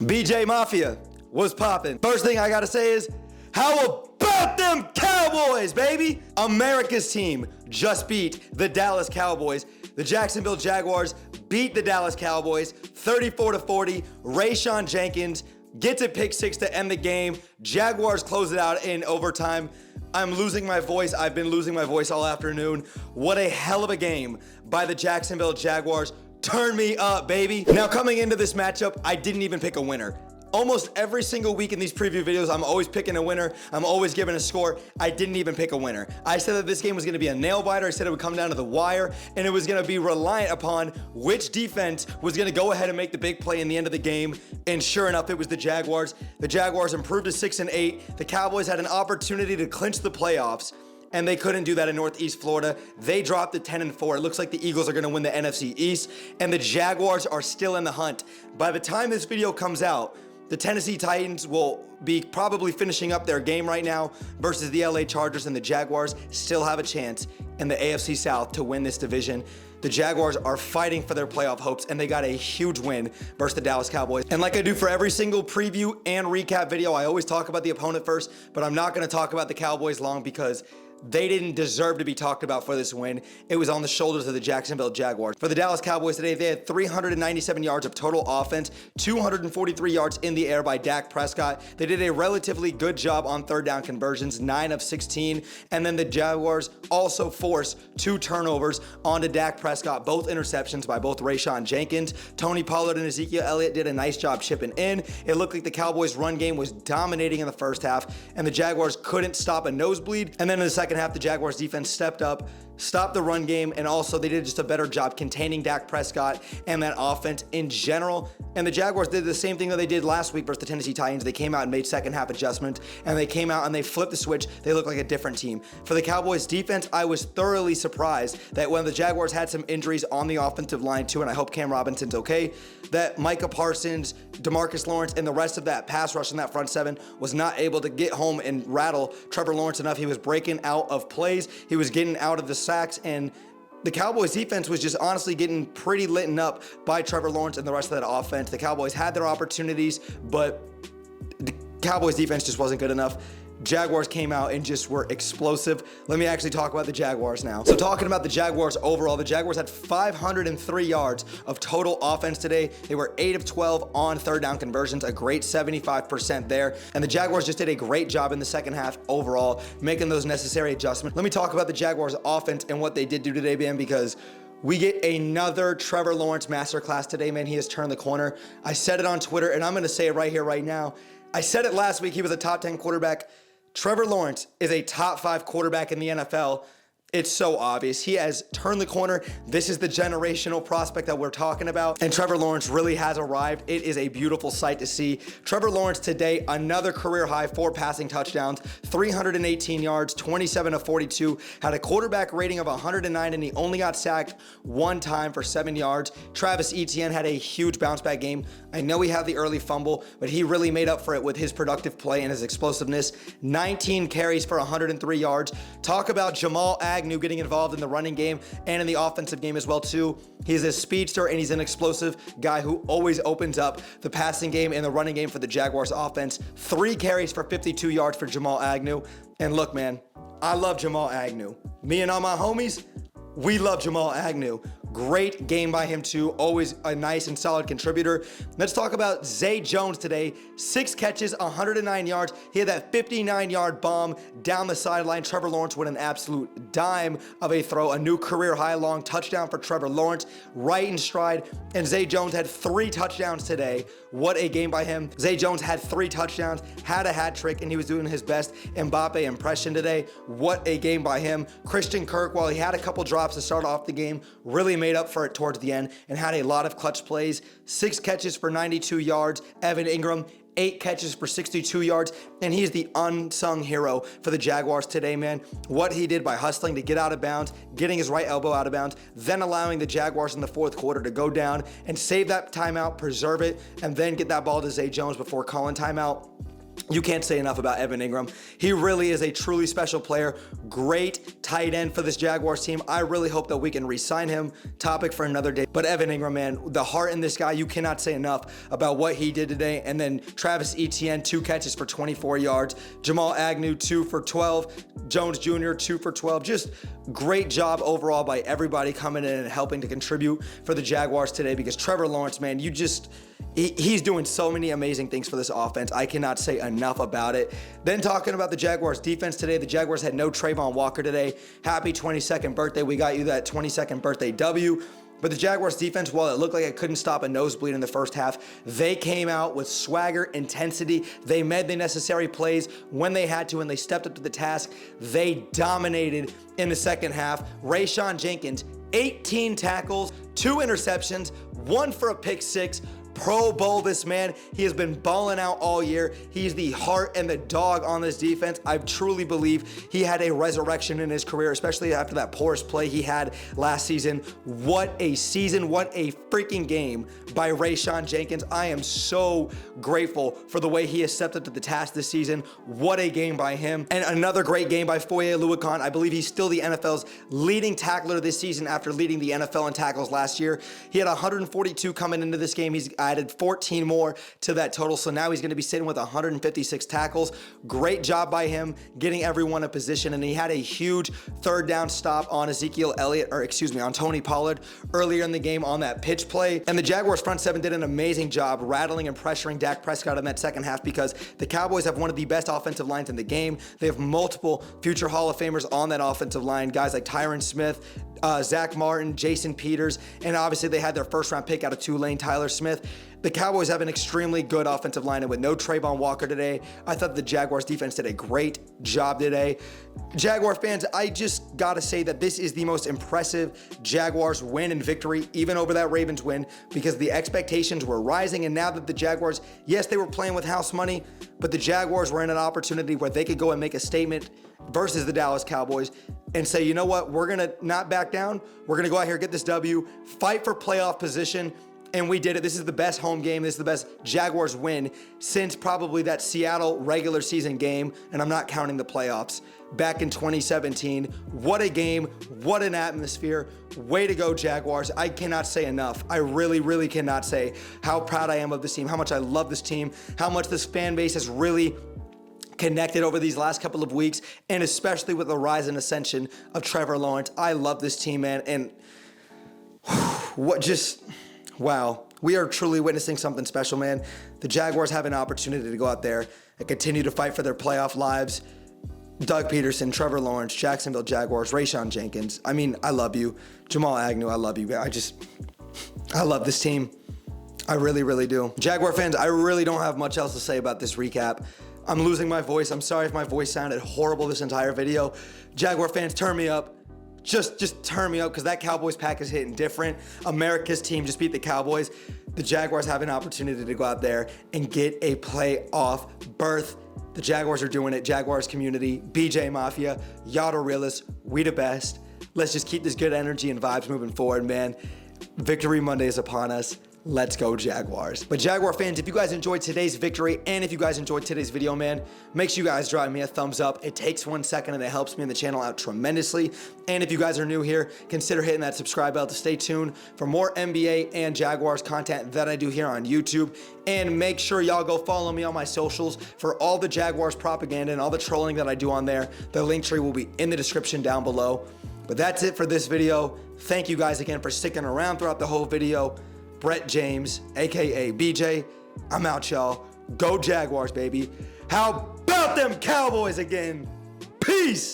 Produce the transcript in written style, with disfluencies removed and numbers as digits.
BJ Mafia was popping. First thing I gotta say is, how about them Cowboys, baby? America's team just beat the Dallas Cowboys. The Jacksonville Jaguars beat the Dallas Cowboys 34-40. Rayshawn Jenkins gets a pick six to end the game. Jaguars close it out in overtime. I'm losing my voice. I've been losing my voice all afternoon. What a hell of a game by the Jacksonville Jaguars. Turn me up, baby. Now, coming into this matchup, I didn't even pick a winner. Almost every single week in these preview videos, I'm always picking a winner. I'm always giving a score. I didn't even pick a winner. I said that this game was gonna be a nail biter. I said it would come down to the wire, and it was gonna be reliant upon which defense was gonna go ahead and make the big play in the end of the game. And sure enough, it was the Jaguars. The Jaguars improved to 6-8. The Cowboys had an opportunity to clinch the playoffs, and they couldn't do that in Northeast Florida. They dropped to 10-4. It looks like the Eagles are gonna win the NFC East, and the Jaguars are still in the hunt. By the time this video comes out, the Tennessee Titans will be probably finishing up their game right now versus the LA Chargers, and the Jaguars still have a chance in the AFC South to win this division. The Jaguars are fighting for their playoff hopes, and they got a huge win versus the Dallas Cowboys. And like I do for every single preview and recap video, I always talk about the opponent first, but I'm not gonna talk about the Cowboys long because they didn't deserve to be talked about for this win. It was on the shoulders of the Jacksonville Jaguars. For the Dallas Cowboys today, they had 397 yards of total offense, 243 yards in the air by Dak Prescott. They did a relatively good job on third down conversions, 9 of 16. And then the Jaguars also forced 2 turnovers onto Dak Prescott, both interceptions by both Rayshawn Jenkins. Tony Pollard and Ezekiel Elliott did a nice job chipping in. It looked like the Cowboys' run game was dominating in the first half, and the Jaguars couldn't stop a nosebleed. And then in the second half, the Jaguars defense stepped up, stopped the run game, and also they did just a better job containing Dak Prescott and that offense in general. And the Jaguars did the same thing that they did last week versus the Tennessee Titans. They came out and made second half adjustments, and they came out and they flipped the switch. They look like a different team. For the Cowboys defense, I was thoroughly surprised that when the Jaguars had some injuries on the offensive line too, and I hope Cam Robinson's okay, that Micah Parsons, DeMarcus Lawrence, and the rest of that pass rush in that front seven was not able to get home and rattle Trevor Lawrence enough. He was breaking out of plays. He was getting out of the sacks, and the Cowboys defense was just honestly getting pretty lit up by Trevor Lawrence and the rest of that offense. The Cowboys had their opportunities, but the Cowboys defense just wasn't good enough. Jaguars came out and just were explosive. Let me actually talk about the Jaguars now. So talking about the Jaguars overall, the Jaguars had 503 yards of total offense today. They were 8 of 12 on third down conversions, a great 75% there. And the Jaguars just did a great job in the second half overall, making those necessary adjustments. Let me talk about the Jaguars offense and what they did do today, man, because we get another Trevor Lawrence masterclass today, man. He has turned the corner. I said it on Twitter, and I'm gonna say it right here, right now. I said it last week, he was a top 10 quarterback. Trevor Lawrence is a top 5 quarterback in the NFL. It's so obvious. He has turned the corner. This is the generational prospect that we're talking about, and Trevor Lawrence really has arrived. It is a beautiful sight to see. Trevor Lawrence today, another career high, 4 passing touchdowns, 318 yards, 27 of 42, had a quarterback rating of 109, and he only got sacked 1 time for 7 yards. Travis Etienne had a huge bounce back game. I know he had the early fumble, but he really made up for it with his productive play and his explosiveness. 19 carries for 103 yards. Talk about Jamal Agnew getting involved in the running game and in the offensive game as well too. He's a speedster, and he's an explosive guy who always opens up the passing game and the running game for the Jaguars offense. 3 carries for 52 yards for Jamal Agnew. And look, man, I love Jamal Agnew. Me and all my homies, we love Jamal Agnew. Great game by him too, always a nice and solid contributor. Let's talk about Zay Jones today. 6 catches, 109 yards. He had that 59-yard bomb down the sideline. Trevor Lawrence with an absolute dime of a throw, a new career high long touchdown for Trevor Lawrence, right in stride. And Zay Jones had 3 touchdowns today. What a game by him. Zay Jones had 3 touchdowns, had a hat trick, and he was doing his best Mbappe impression today. What a game by him. Christian Kirk, while he had a couple drops to start off the game, really made up for it towards the end and had a lot of clutch plays. 6 catches for 92 yards. Evan Ingram, 8 catches for 62 yards, and he's the unsung hero for the Jaguars today, man. What he did by hustling to get out of bounds, getting his right elbow out of bounds, then allowing the Jaguars in the fourth quarter to go down and save that timeout, preserve it, and then get that ball to Zay Jones before calling timeout. You can't say enough about Evan Ingram. He really is a truly special player. Great tight end for this Jaguars team. I really hope that we can re-sign him. Topic for another day. But Evan Ingram, man, the heart in this guy, you cannot say enough about what he did today. And then Travis Etienne, 2 catches for 24 yards. Jamal Agnew, 2 for 12. Jones Jr., 2 for 12. Just great job overall by everybody coming in and helping to contribute for the Jaguars today, because Trevor Lawrence, man, he's doing so many amazing things for this offense. I cannot say enough about it. Then talking about the Jaguars defense today, the Jaguars had no Trayvon Walker today. Happy 22nd birthday. We got you that 22nd birthday W. But the Jaguars defense, while it looked like it couldn't stop a nosebleed in the first half, they came out with swagger, intensity. They made the necessary plays when they had to, and they stepped up to the task. They dominated in the second half. Rayshawn Jenkins, 18 tackles, 2 interceptions, 1 for a pick 6. Pro Bowl, this man. He has been balling out all year. He's the heart and the dog on this defense. I truly believe he had a resurrection in his career, especially after that porous play he had last season. What a season, what a freaking game by Rayshawn Jenkins. I am so grateful for the way he has stepped up to the task this season. What a game by him. And another great game by Foye Oluokun. I believe he's still the NFL's leading tackler this season after leading the NFL in tackles last year. He had 142 coming into this game. He's added 14 more to that total, so now he's going to be sitting with 156 tackles. Great job by him getting everyone in position, and he had a huge third down stop on on Tony Pollard earlier in the game on that pitch play. And the Jaguars front seven did an amazing job rattling and pressuring Dak Prescott in that second half, because the Cowboys have one of the best offensive lines in the game. They have multiple future Hall of Famers on that offensive line, guys like Tyron Smith, Zach Martin, Jason Peters, and obviously they had their first round pick out of Tulane, Tyler Smith. The Cowboys have an extremely good offensive line, and with no Trayvon Walker today, I thought the Jaguars defense did a great job today. Jaguar fans, I just gotta say that this is the most impressive Jaguars win and victory, even over that Ravens win, because the expectations were rising, and now that the Jaguars, yes, they were playing with house money, but the Jaguars were in an opportunity where they could go and make a statement versus the Dallas Cowboys and say, you know what, we're gonna not back down. We're gonna go out here, get this W, fight for playoff position, and we did it. This is the best home game. This is the best Jaguars win since probably that Seattle regular season game, and I'm not counting the playoffs, back in 2017. What a game. What an atmosphere. Way to go, Jaguars. I cannot say enough. I really, really cannot say how proud I am of this team, how much I love this team, how much this fan base has really connected over these last couple of weeks, and especially with the rise and ascension of Trevor Lawrence. I love this team, man, and wow. We are truly witnessing something special, man. The Jaguars have an opportunity to go out there and continue to fight for their playoff lives. Doug Peterson, Trevor Lawrence, Jacksonville Jaguars, Rayshawn Jenkins. I mean, I love you. Jamal Agnew, I love you. I love this team. I really, really do. Jaguar fans, I really don't have much else to say about this recap. I'm losing my voice. I'm sorry if my voice sounded horrible this entire video. Jaguar fans, turn me up. Just turn me up, because that Cowboys pack is hitting different. America's team just beat the Cowboys. The Jaguars have an opportunity to go out there and get a playoff berth. The Jaguars are doing it. Jaguars community, BJ Mafia, y'all the realest, we the best. Let's just keep this good energy and vibes moving forward, man. Victory Monday is upon us. Let's go Jaguars. But Jaguar fans, if you guys enjoyed today's victory, and if you guys enjoyed today's video, man, make sure you guys drop me a thumbs up. It takes 1 second and it helps me and the channel out tremendously. And if you guys are new here, consider hitting that subscribe bell to stay tuned for more NBA and Jaguars content that I do here on YouTube. And make sure y'all go follow me on my socials for all the Jaguars propaganda and all the trolling that I do on there. The link tree will be in the description down below. But that's it for this video. Thank you guys again for sticking around throughout the whole video. Brett James, aka BJ, I'm out, y'all. Go Jaguars, baby. How about them Cowboys again? Peace.